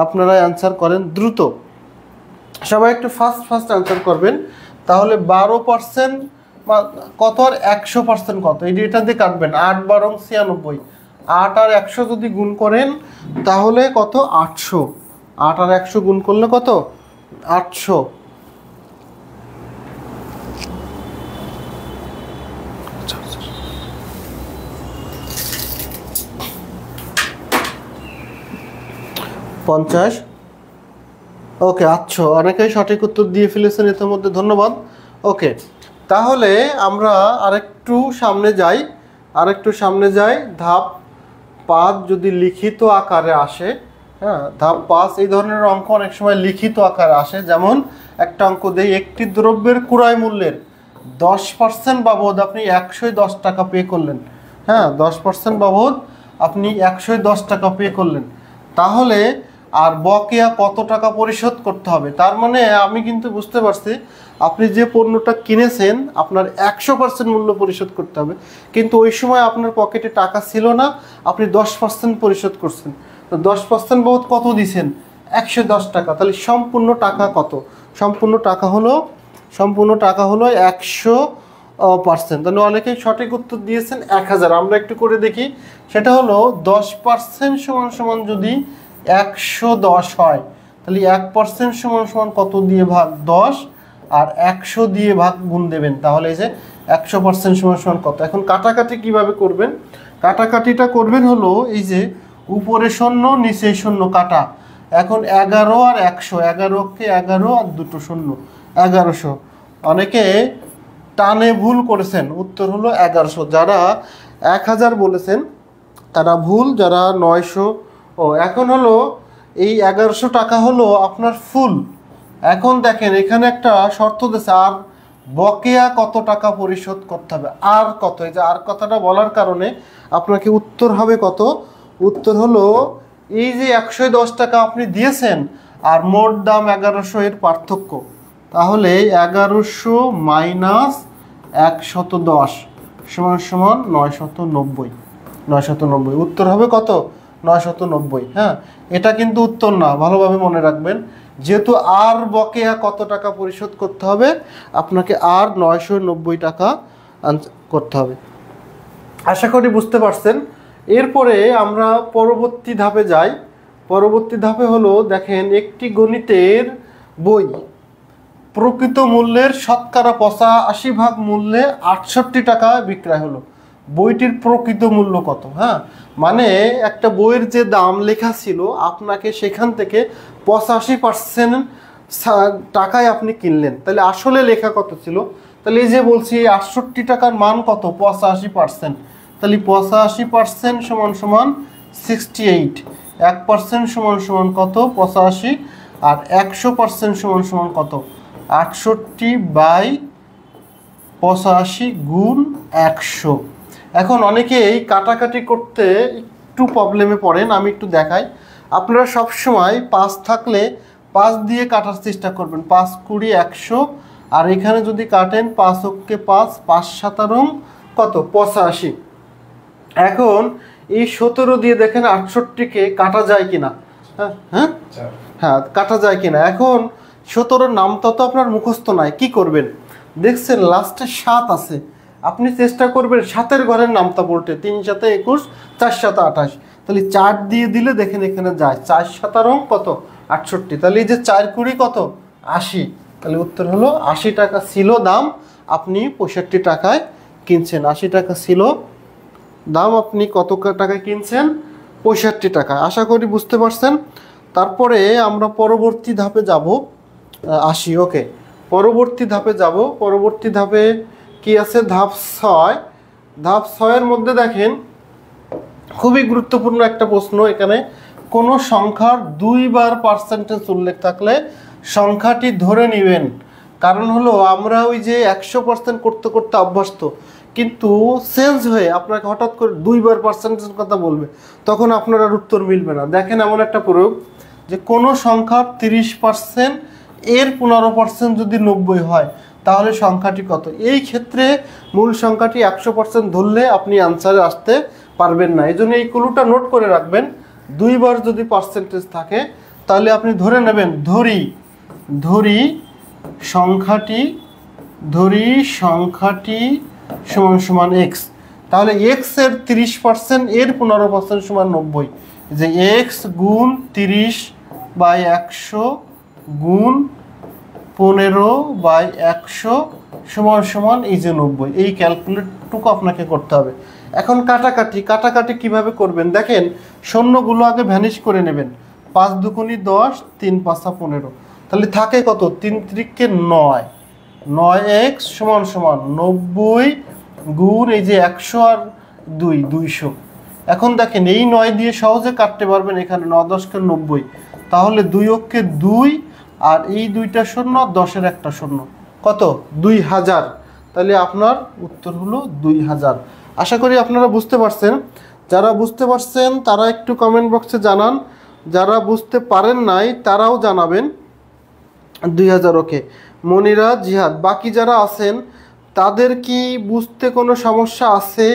আপনারাই অ্যান্সার করেন দ্রুত। সবাই একটু ফাস্ট অ্যান্সার করবেন। তাহলে 12% কত আর 100% কত? এটা দিয়ে কাটবেন। 8 12 96, 8 আর 100 যদি গুণ করেন তাহলে কত? 800। 8 আর 100 গুণ করলে কত? 800। পঞ্চাশ। ওকে, 800। অনেকেই সঠিক উত্তর দিয়ে ফেলেছেন ইতিমধ্যে, ধন্যবাদ। ওকে, তাহলে আমরা আরেকটু সামনে যাই। ধাপ 5 যদি লিখিত আকারে আসে, হ্যাঁ, ধাপ 5 এই ধরনের অঙ্ক অনেক সময় লিখিত আকারে আসে। যেমন একটা অঙ্ক দেই, একটি দ্রব্যের ক্রয় মূল্যের 10% বাবদ আপনি 110 টাকা পে করলেন। হ্যাঁ, 10% বাবদ আপনি 110 টাকা পে করলেন, তাহলে আর বকেয়া কত টাকা পরিশোধ করতে হবে? তার মানে আমি কিন্তু বুঝতে পারছি আপনি যে পণ্যটা কিনেছেন আপনার 100% মূল্য পরিশোধ করতে হবে, কিন্তু ওই সময় আপনার পকেটে টাকা ছিল না, আপনি 10% পরিশোধ করছেন। তো 10% বাবদ কত দিয়েছেন? 110 টাকা। তাহলে সম্পূর্ণ টাকা কত? সম্পূর্ণ টাকা হলো 100%। তাহলে অনেকেই সঠিক উত্তর দিয়েছেন 1000। আমরা একটু করে দেখি। সেটা হলো 10% সমান যদি 110 হয়, তাহলে 1% সমান কত দিয়ে ভাগ? 10, আর 100 দিয়ে ভাগ গুণ দেবেন। তাহলে এই যে 100% সমান কত? এখন কাটাকাটি কিভাবে করবেন? কাটাকাটিটা করবেন হলো এই যে উপরে 0 নিচে 0 কাটা। এখন 11 আর 100, 11কে 11 আর 2 শূন্য, 1100। অনেকে টানে ভুল করেছেন, উত্তর হলো 1100। যারা 1000 বলেছেন তারা ভুল, যারা 900। এখন হলো এই 1100 টাকা হলো আপনার ফুল। এখন দেখেন এখানে একটা শর্ত দিয়েছে, আর বকেয়া কত টাকা পরিশোধ করতে হবে। আর কত? এই যে আর কথাটা বলার কারণে আপনাকে উত্তর হবে কত? উত্তর হলো এই যে 110 টাকা আপনি দিয়েছেন আর মোট দাম 1100 এর পার্থক্য। তাহলে 1100 মাইনাস 110 সমান 990। 990 উত্তর হবে কত? 990। হ্যাঁ, এটা কিন্তু উত্তর না, ভালোভাবে মনে রাখবেন। যেহেতু আর বকেয়া কত টাকা পরিশোধ করতে হবে, আপনাকে আর 990 টাকা করতে হবে। আশা করি বুঝতে পারছেন। এরপরে আমরা পরবর্তী ধাপে যাই। পরবর্তী ধাপে হলো দেখেন, একটি গণিতের বই প্রকৃত মূল্যের শতকরা 85% মূল্যে 68 টাকা বিক্রয় হলো। বইটির প্রকৃত মূল্য কত? হ্যাঁ, মানে একটা বইয়ের যে দাম লেখা ছিল আপনাকে সেখান থেকে 85% টাকায় আপনি কিনলেন, তাহলে আসলে লেখা কত ছিল? তাহলে এই যে বলছি 68 টাকার মান কত? 85%। তাহলে 85% সমান 68, 1% সমান কত? 85, আর 100% সমান কত? 68/85 গুণ 100। এখন অনেকে এই কাটাকাটি করতে একটু প্রবলেমে পড়েন, আমি একটু দেখাই। আপনারা সবসময় 5 থাকলে 5 দিয়ে কাটার চেষ্টা করবেন। 5 20 100, আর এখানে যদি কাটেন 5 অক্ষে 5, 5 17 কত? 85। এখন এই 17 দিয়ে দেখেন 68কে কাটা যায় কিনা। হ্যাঁ, কাটা যায় কিনা। এখন 17-র নামটা তো আপনার মুখস্থ নাই, কি করবেন? দেখছেন লাস্টে 7 আছে, আপনি চেষ্টা করবেন 7-এর ঘরের নামটা বলতে। 3 7 21, 4 7 28। তাহলে 4 দিয়ে দিলে দেখেন এখানে যায় 4 17 কত? 68। তাহলে এই যে 4 20 কত? 80। তাহলে উত্তর হলো 80 টাকা ছিল দাম, আপনি 65 টাকায় কিনছেন। 80 টাকা ছিল দাম, আপনি কত টাকায় কিনছেন? 65 টাকা। আশা করি বুঝতে পারছেন। তারপরে আমরা পরবর্তী ধাপে যাব, আসি। ওকে, পরবর্তী ধাপে যাব। পরবর্তী ধাপে কি আছে? ধাপ 6। ধাপ 6 এর মধ্যে দেখেন খুবই গুরুত্বপূর্ণ একটা প্রশ্ন। এখানে কোনো সংখ্যার 2 বার পার্সেন্টেজ উল্লেখ থাকলে সংখ্যাটি ধরে নেবেন। কারণ হলো আমরা ওই যে 100% করতে করতে অভ্যস্ত, কিন্তু চেঞ্জ হয়ে আপনাকে হঠাৎ করে 2 বার পার্সেন্টেজ কথা বলবে, তখন আপনার আর উত্তর মিলবে না। দেখেন এমন একটা প্রয়োগ যে কোনো সংখ্যার 30% এর 15% যদি 90 হয় তাহলে সংখ্যাটি কত। এই ক্ষেত্রে মূল সংখ্যাটি 100% ধরলে আপনি আনসারে আসতে পারবেন না। এই জন্য এই ক্লুটা নোট করে রাখবেন। 2 বার যদি পার্সেন্টেজ থাকে তাহলে আপনি ধরে নেবেন ধরি সংখ্যাটি সমান সমান এক্স। তাহলে এক্স এর 30% এর 15% সমান 90। যে এক্স গুণ 30/100 গুণ 15/100 সমান সমান এই যে 90। এই ক্যালকুলেটটুকু আপনাকে করতে হবে। এখন কাটাকাটি কিভাবে করবেন দেখেন, শূন্যগুলো আগে ভ্যানিশ করে নেবেন। 5 দুগুণী 10, 3 5 15। তাহলে থাকে কত? 3 3 9, 9x সমান সমান 90 গুণ এই যে 100 আর 2 200। এখন দেখেন এই 9 দিয়ে সহজে কাটতে পারবেন। এখানে 9 10 90, তাহলে 2 অক্ষে 2 আর এই 2টা শূন্য, 10-এর একটা শূন্য, কত? 2000। তাহলে আপনার উত্তর হলো 2000। আশা করি আপনারা বুঝতে পারছেন। যারা বুঝতে পারছেন তারা একটু কমেন্ট বক্সে জানান, যারা বুঝতে পারেন নাই তারাও জানাবেন। 2000। ওকে মনিরা, জিহাদ, বাকি যারা আছেন তাদের কি বুঝতে কোনো সমস্যা আছে?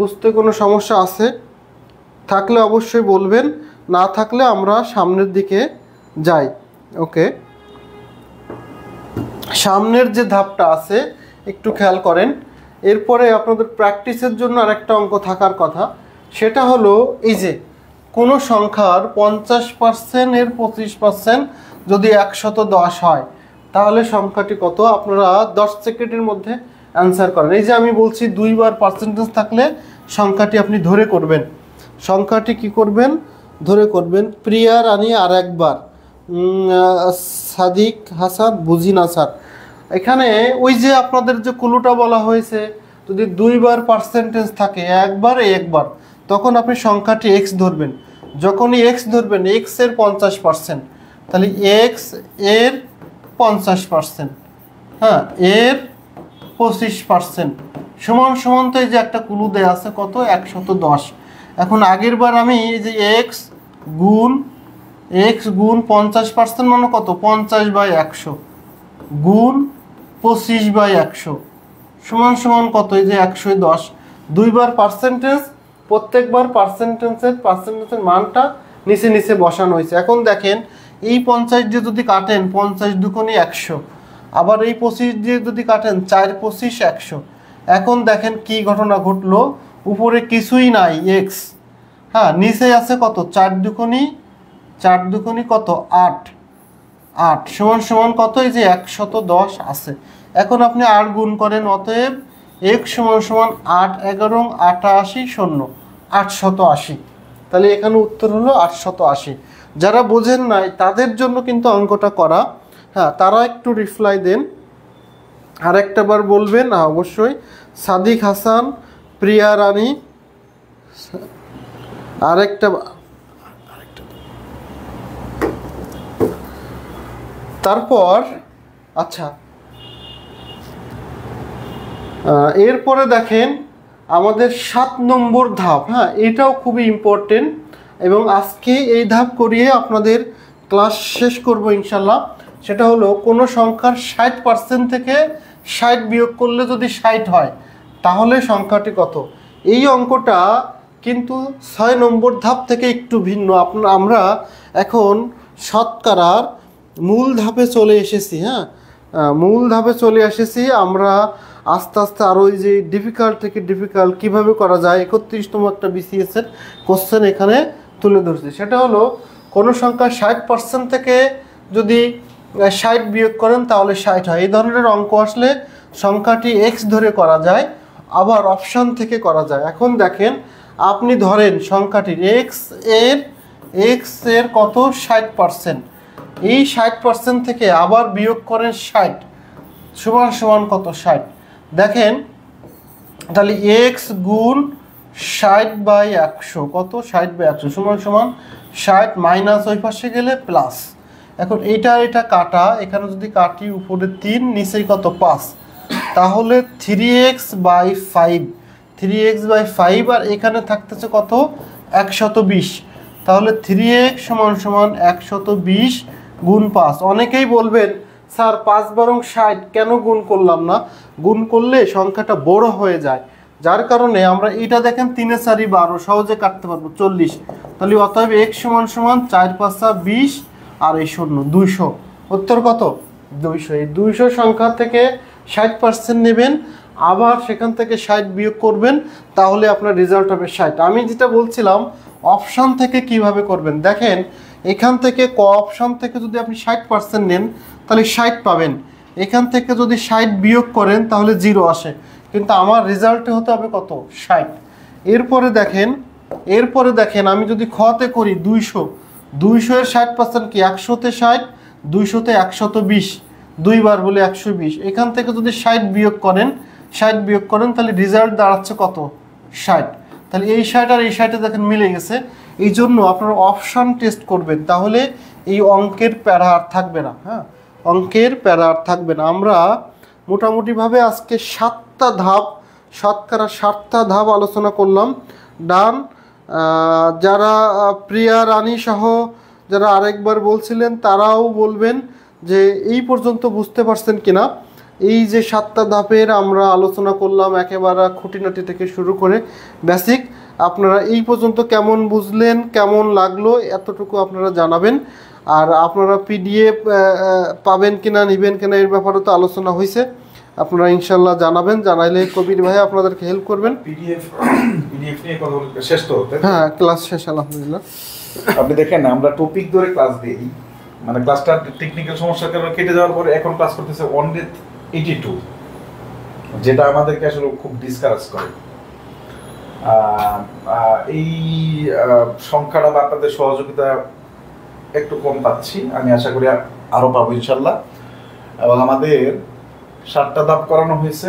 বুঝতে কোনো সমস্যা আছে থাকলে অবশ্যই বলবেন, না থাকলে আমরা সামনের দিকে যাই। ওকে, সামনের যে ধাপটা আছে একটু খেয়াল করেন। এরপরে আপনাদের প্র্যাকটিসের জন্য আরেকটা অঙ্ক থাকার কথা, সেটা হলো এই যে কোনো সংখ্যার 50% এর 25% যদি 110 হয় তাহলে সংখ্যাটি কত? আপনারা 10 সেকেন্ডের মধ্যে অ্যান্সার করেন। এই যে আমি বলছি 2 বার পার্সেন্টেজ থাকলে সংখ্যাটি আপনি ধরে করবেন। সংখ্যাটি কি করবেন? ধরে করবেন। প্রিয়া রানী আর একবার, সাদিক হাসান, বুঝি না স্যার। এখানে ওই যে আপনাদের যে কুলুটা বলা হয়েছে, যদি 2 বার পার্সেন্টেজ থাকে একবার, তখন আপনি সংখ্যাটি এক্স ধরবেন। যখনই এক্স ধরবেন, এক্স এর 50%, তাহলে এক্স এর 50%, হ্যাঁ এর 25% সমান সমান, তো এই যে একটা কুলু দেয়া আছে কত? 110। এখন আগের বার আমি এই যে এক্স গুণ 50% মানে কত? 50/100 গুণ 25/100 সমান সমান কত? এই যে 110। 2 বার পার্সেন্টেজ, প্রত্যেকবার পার্সেন্টেজের মানটা নিচে নিচে বসানো হয়েছে। এখন দেখেন এই 50 দিয়ে যদি কাটেন, 50 দুগুণী 100, আবার এই 25 দিয়ে যদি কাটেন, 4 25 100। এখন দেখেন কি ঘটনা ঘটলো, উপরে কিছুই নাই এক্স, হ্যাঁ নিচে আছে কত? 4 দুগুণী কত? 8 সমান সমান কত? এই যে 110 আছে। এখন আপনি 8 গুণ করেন, অতএব x সমান সমান 8 11 88 শূন্য 880। তাহলে এখানে উত্তর হলো 880। যারা বোঝেন নাই তাদের জন্য কিন্তু অঙ্কটা করা, হ্যাঁ তারা একটু রিপ্লাই দেন, আরেকটা বার বলবেন অবশ্যই। সাদিক হাসান, প্রিয়া রানী, আরেকটা। তারপর আচ্ছা, এরপরে দেখেন আমাদের 7 নম্বর ধাপ, হ্যাঁ এটাও খুবই ইম্পর্টেন্ট, এবং আজকে এই ধাপ করিয়ে আপনাদের ক্লাস শেষ করব ইনশাল্লাহ। সেটা হলো কোনো সংখ্যার 60% থেকে 60 বিয়োগ করলে যদি 60 হয় তাহলে সংখ্যাটি কত। এই অঙ্কটা কিন্তু 6 নম্বর ধাপ থেকে একটু ভিন্ন। আমরা এখন শতকরার মূল ধাপে চলে এসেছি, হ্যাঁ মূল ধাপে চলে এসেছি। আমরা আস্তে আস্তে আরও ওই যে ডিফিকাল্ট থেকে ডিফিকাল্ট কীভাবে করা যায় 31তম একটা BCS-এর কোশ্চেন এখানে তুলে ধরছি। সেটা হলো কোনো সংখ্যা 60% থেকে যদি 60 বিয়োগ করেন তাহলে 60 হয়। এই ধরনের অঙ্ক আসলে সংখ্যাটি এক্স ধরে করা যায়, আবার অপশান থেকে করা যায়। এখন দেখেন আপনি ধরেন সংখ্যাটির এক্স এর কত? 60%। এই 60% থেকে আবার বিয়োগ করেন 60 সমান সমান কত? 60। দেখেন তাহলে এক্স গুণ 60/100 কত, 60/100 সমান সমান 60 মাইনাস ওই পাশে গেলে প্লাস। এখন এটা কাটা, এখানে যদি কাটি উপরে 3 নিচেই কত 5, তাহলে 3x/5, 3x/5 আর এখানে থাকতেছে কত 120। তাহলে 3x সমান সমান 120 গুণ 5। অনেকেই বলবেন স্যার 5×60 কেন গুণ করলাম না? গুণ করলে সংখ্যাটা বড় হয়ে যায়, যার কারণে আমরা এটা দেখেন 3 এ 4 12 সহজে কাটতে পারবো 40। তাহলে অতএব x সমান সমান 4 5 20 আর এই 0 200। উত্তর কত 200। এই 200 সংখ্যা থেকে 60% নেবেন, আবার সেখান থেকে 60 বিয়োগ করবেন, তাহলে আপনার রেজাল্ট হবে 60। আমি যেটা বলছিলাম অপশান থেকে কিভাবে করবেন দেখেন, এখান থেকে ক অপশান থেকে যদি আপনি 60% নেন তাহলে 60 পাবেন, এখান থেকে যদি 60 বিয়োগ করেন তাহলে 0 আসে, কিন্তু আমার রেজাল্টে হতে হবে কত 60। এরপরে দেখেন আমি যদি খতে করি 200, 200 এর 60% কি 100-তে 60, 200-তে 120, দুইবার বলে 120। এখান থেকে যদি 60 বিয়োগ করেন তাহলে রেজাল্ট দাঁড়াচ্ছে কত 60। তাহলে এই 60 আর এই 60 দেখেন মিলে গেছে। এই জন্য আপনারা অপশান টেস্ট করবেন, তাহলে এই অঙ্কের প্যারা আর থাকবে না। হ্যাঁ, অঙ্কের প্যারা আর থাকবে না। আমরা মোটামুটিভাবে আজকে 7টা ধাপ, শতকরা 7টা ধাপ আলোচনা করলাম। ডান। যারা প্রিয়া রানী সহ যারা আরেকবার বলছিলেন তারাও বলবেন যে এই পর্যন্ত বুঝতে পারছেন কিনা। এই যে 7টা ধাপের আমরা আলোচনা করলাম একেবারে খুঁটিনাটি থেকে শুরু করে বেসিক, আপনারা এই পর্যন্ত কেমন বুঝলেন, কেমন লাগলো এতটুকু আপনারা জানাবেন। আর আপনারা পিডিএফ পাবেন কিনা, নেবেন কিনা এর ব্যাপারে তো আলোচনা হয়েছে, আপনারা ইনশাল্লাহ জানাবেন। জানাইলে কবির ভাই আপনাদেরকে হেল্প করবেন। পিডিএফ নিয়ে কথা বলতে শেষ তো হতে, হ্যাঁ ক্লাস শেষ আলহামদুলিল্লাহ। আপনি দেখেন আমরা টপিক ধরে ক্লাস দিই, মানে ক্লাসটা টেকনিক্যাল সমস্যার কারণে কেটে যাওয়ার পরে এখন ক্লাস করতেছে 182, যেটা আমাদেরকে আসলে খুব ডিসকারেজ করে। এই সংখ্যাটা বা আপনাদের সহযোগিতা একটু কম পাচ্ছি, আমি আশা করি আরো পাবো ইনশাল্লাহ। এবং আমাদের 7টা ধাপ করানো হয়েছে,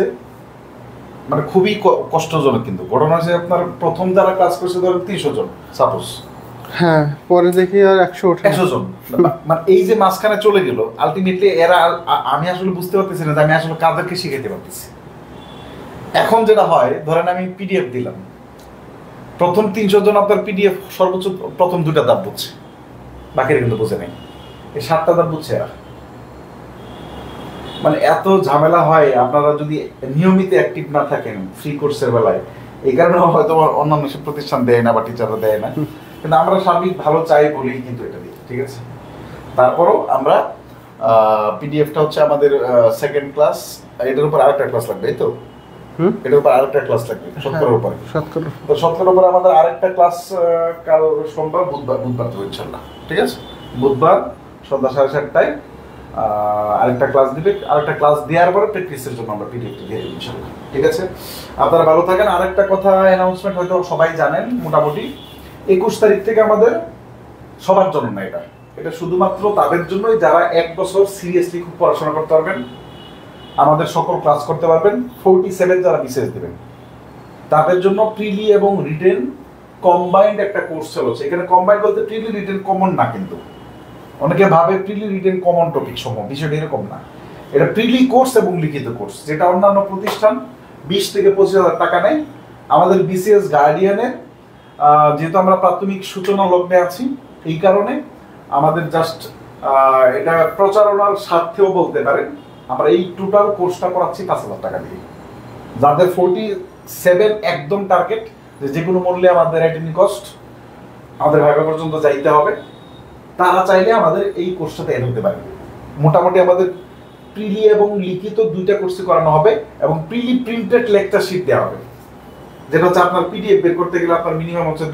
মানে খুবই কষ্টজনক। কিন্তু ঘটনা হচ্ছে আপনার প্রথম যারা ক্লাস করছে ধরেন 300 জন সাপোজ, হ্যাঁ পরে দেখি আর 100 জন, মানে এই যে মাঝখানে চলে গেল আলটিমেটলি এরা, আমি আসলে বুঝতে পারতেছি না যে আমি আসলে কাদেরকে শিখাইতে পারতেছি। এখন যেটা হয় ধরেন আমি পিডিএফ দিলাম, প্রথম 300 জন আপনার পিডিএফ সর্বোচ্চ প্রথম 2টা ধাপ বুঝছে, বাকিরা কিন্তু বুঝে নেই। এই 7টা ধাপ বুঝছে এরা। মানে এত ঝামেলা হয় আপনারা যদি নিয়মিত অ্যাক্টিভ না থাকেন ফ্রি কোর্সের বেলায়। এই কারণে হয়তো অন্যান্য সব প্রতিষ্ঠান দেয় না বা টিচাররা দেয় না, কিন্তু আমরা সার্বিক ভালো চাই বলেই কিন্তু এটা দিই, ঠিক আছে। তারপরও আমরা পিডিএফটা হচ্ছে আমাদের সেকেন্ড ক্লাস, এটার উপর আরেকটা ক্লাস লাগবে, এই তো এটার উপর আরেকটা ক্লাস লাগবে 70-এর উপরে। তো 70-এর উপরে আমাদের আরেকটা ক্লাস কাল সোমবার বুধবার তো ইনশাল্লাহ, ঠিক আছে। বুধবার সন্ধ্যা 7:30টায় আরেকটা ক্লাস দিবে। আরেকটা ক্লাস দেওয়ার পরে প্র্যাকটিসের জন্য আমরা পিডিএফটা দিয়ে দেবো ইনশাল্লাহ, ঠিক আছে। আপনারা ভালো থাকেন। আরেকটা কথা অ্যানাউন্সমেন্ট হয়তো সবাই জানেন মোটামুটি, 21 তারিখ থেকে আমাদের সবার জন্য না, এটা শুধুমাত্র তাদের জন্যই যারা 1 বছর সিরিয়াসলি খুব পড়াশোনা করতে পারবেন, আমাদের সকল ক্লাস করতে পারবেন। 47 যারা বিসিএস দেবেন তাদের জন্য প্রিলি এবং রিটেন কম্বাইন্ড একটা কোর্স চলছে। এখানে কম্বাইন্ড বলতে প্রিলি রিটেন কমন না, কিন্তু অনেকে ভাবে প্রিলি রিটেন কমন টপিক সমূহ, বিষয়টা এরকম না। এটা প্রিলি কোর্স এবং লিখিত কোর্স, যেটা অন্যান্য প্রতিষ্ঠান 20 থেকে 25,000 টাকা নেয়। আমাদের বিসিএস গার্ডিয়ানের যেহেতু আমরা প্রাথমিক সূচনা লগ্নে আছি, এই কারণে আমাদের জাস্ট এটা প্রচারণার স্বার্থেও বলতে পারেন আমরা এই টোটাল কোর্সটা করাচ্ছি 5,000 টাকা দিয়ে। যাদের 47 একদম টার্গেট, যে কোনো মূল্যে আমাদের অ্যাটেন্ডিং কস্ট আমাদের ভাইবা পর্যন্ত যাইতে হবে, তারা চাইলে আমাদের এই কোর্সটাতে এড হতে পারে। মোটামুটি আমাদের প্রিলি এবং লিখিত 2টা কোর্সই করানো হবে, এবং প্রিলি প্রিন্টেড লেকচার শিট দেওয়া হবে, যেটা হচ্ছে আপনার পিডিএফ বের করতে গেলে আপনার মিনিমাম হচ্ছে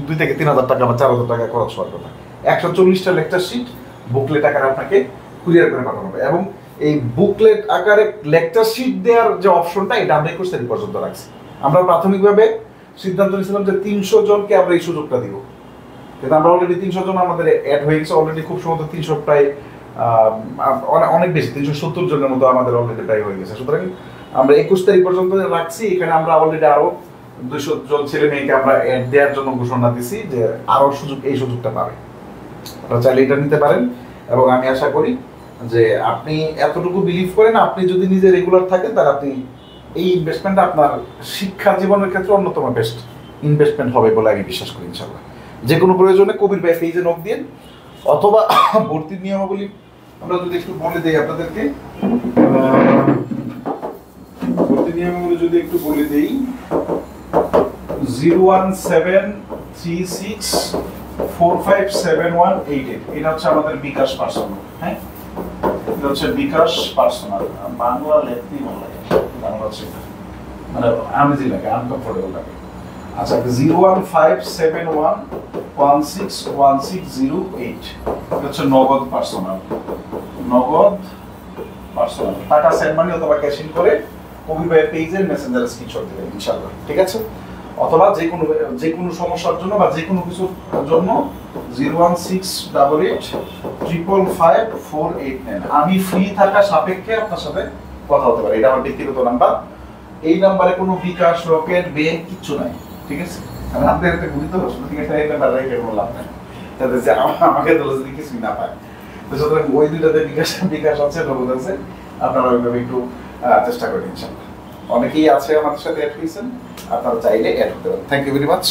2 থেকে 3,000 টাকা বা 4,000 টাকা খরচ হওয়ার কথা। 140টা লেকচার শিট বুকলেট আকারে আপনাকে কুরিয়ার করে পাঠানো হবে। এবং এই বুকলেট আকারে লেকচার শিট দেওয়ার যে অপশনটা, এটা আমরা 21 তারিখ পর্যন্ত রাখছি। আমরা প্রাথমিকভাবে সিদ্ধান্ত নিয়েছিলাম যে 300 জনকে আমরা এই সুযোগটা দিব, কিন্তু আমরা অলরেডি 300 জন আমাদের অ্যাড হয়ে গেছে অলরেডি। খুব সম্ভবত 300 প্রায় অনেক বেশি, 370 জনের মতো আমাদের অলরেডি প্রায় হয়ে গেছে। সুতরাং আমরা 21 তারিখ পর্যন্ত রাখছি। এখানে আমরা অলরেডি আরো 200 জন ছেলে মেয়েকে আমরা অ্যাড দেওয়ার জন্য ঘোষণা দিছি যে আরো এই সুযোগটা পাবে। আপনারা চাইলে এটা নিতে পারেন এবং আমি আশা করি যে আপনি এতটুকু বিলিভ করেন, আপনি যদি নিজে রেগুলার থাকেন তাহলে আপনি এই ইনভেস্টমেন্টটা আপনার শিক্ষা জীবনের ক্ষেত্রে অন্যতম বেস্ট ইনভেস্টমেন্ট হবে বলে আমি বিশ্বাস করি ইনশাআল্লাহ। যে কোনো প্রয়োজনে কবির ভাই পেজে নক দিন, অথবা ভর্তির নিয়মাবলী আমরা যদি একটু বলে দেই আপনাদেরকে, ভর্তির নিয়মাবলী যদি একটু বলে দেই, 01736457188 এটা হচ্ছে আমাদের বিকাশ পার্সোনাল। হ্যাঁ, এটা হচ্ছে বিকাশ পার্সোনাল। বাংলা লেখতে ভালো লাগে, বাংলা হচ্ছে মানে আমেজি লাগে, আনকমফোর্টেবল লাগে। আচ্ছা, 01571161608 এটা হচ্ছে নগদ পার্সোনাল। নগদ পার্সোনাল টাকা সেন্ড মানি অথবা ক্যাশ ইন করে কবির ভাইয়ের পেজের মেসেঞ্জারে স্ক্রিনশট দিবেন ইনশাআল্লাহ, ঠিক আছে? অথবা যে কোনো সমস্যার জন্য বা যে কোনো কিছুর জন্য 01688555489 আমি ফ্রি থাকা সাপেক্ষে আপনার সাথে কথা হতে পারি। এটা আমার ব্যক্তিগত নাম্বার। এই নাম্বারে কোনো বিকাশ, রকেট, ব্যাংক কিচ্ছু নাই, ঠিক আছে? আমি আপনাদের একটা গুরুত্ব প্রশ্ন থেকে এই নাম্বার রেখে বললাম না, যাতে যে আমাকে দলে যদি কিছুই না পায়। তো সুতরাং ওই দুইটাতে বিকাশ আছে, নগদ আছে, আপনারা ওইভাবে একটু চেষ্টা করেন ইনশাআল্লাহ। অনেকেই আছে আমাদের সাথে অ্যাড হয়েছেন, আপনারা চাইলে অ্যাড হতে পারেন। Thank you very much.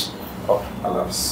আল্লাহ হাফেজ।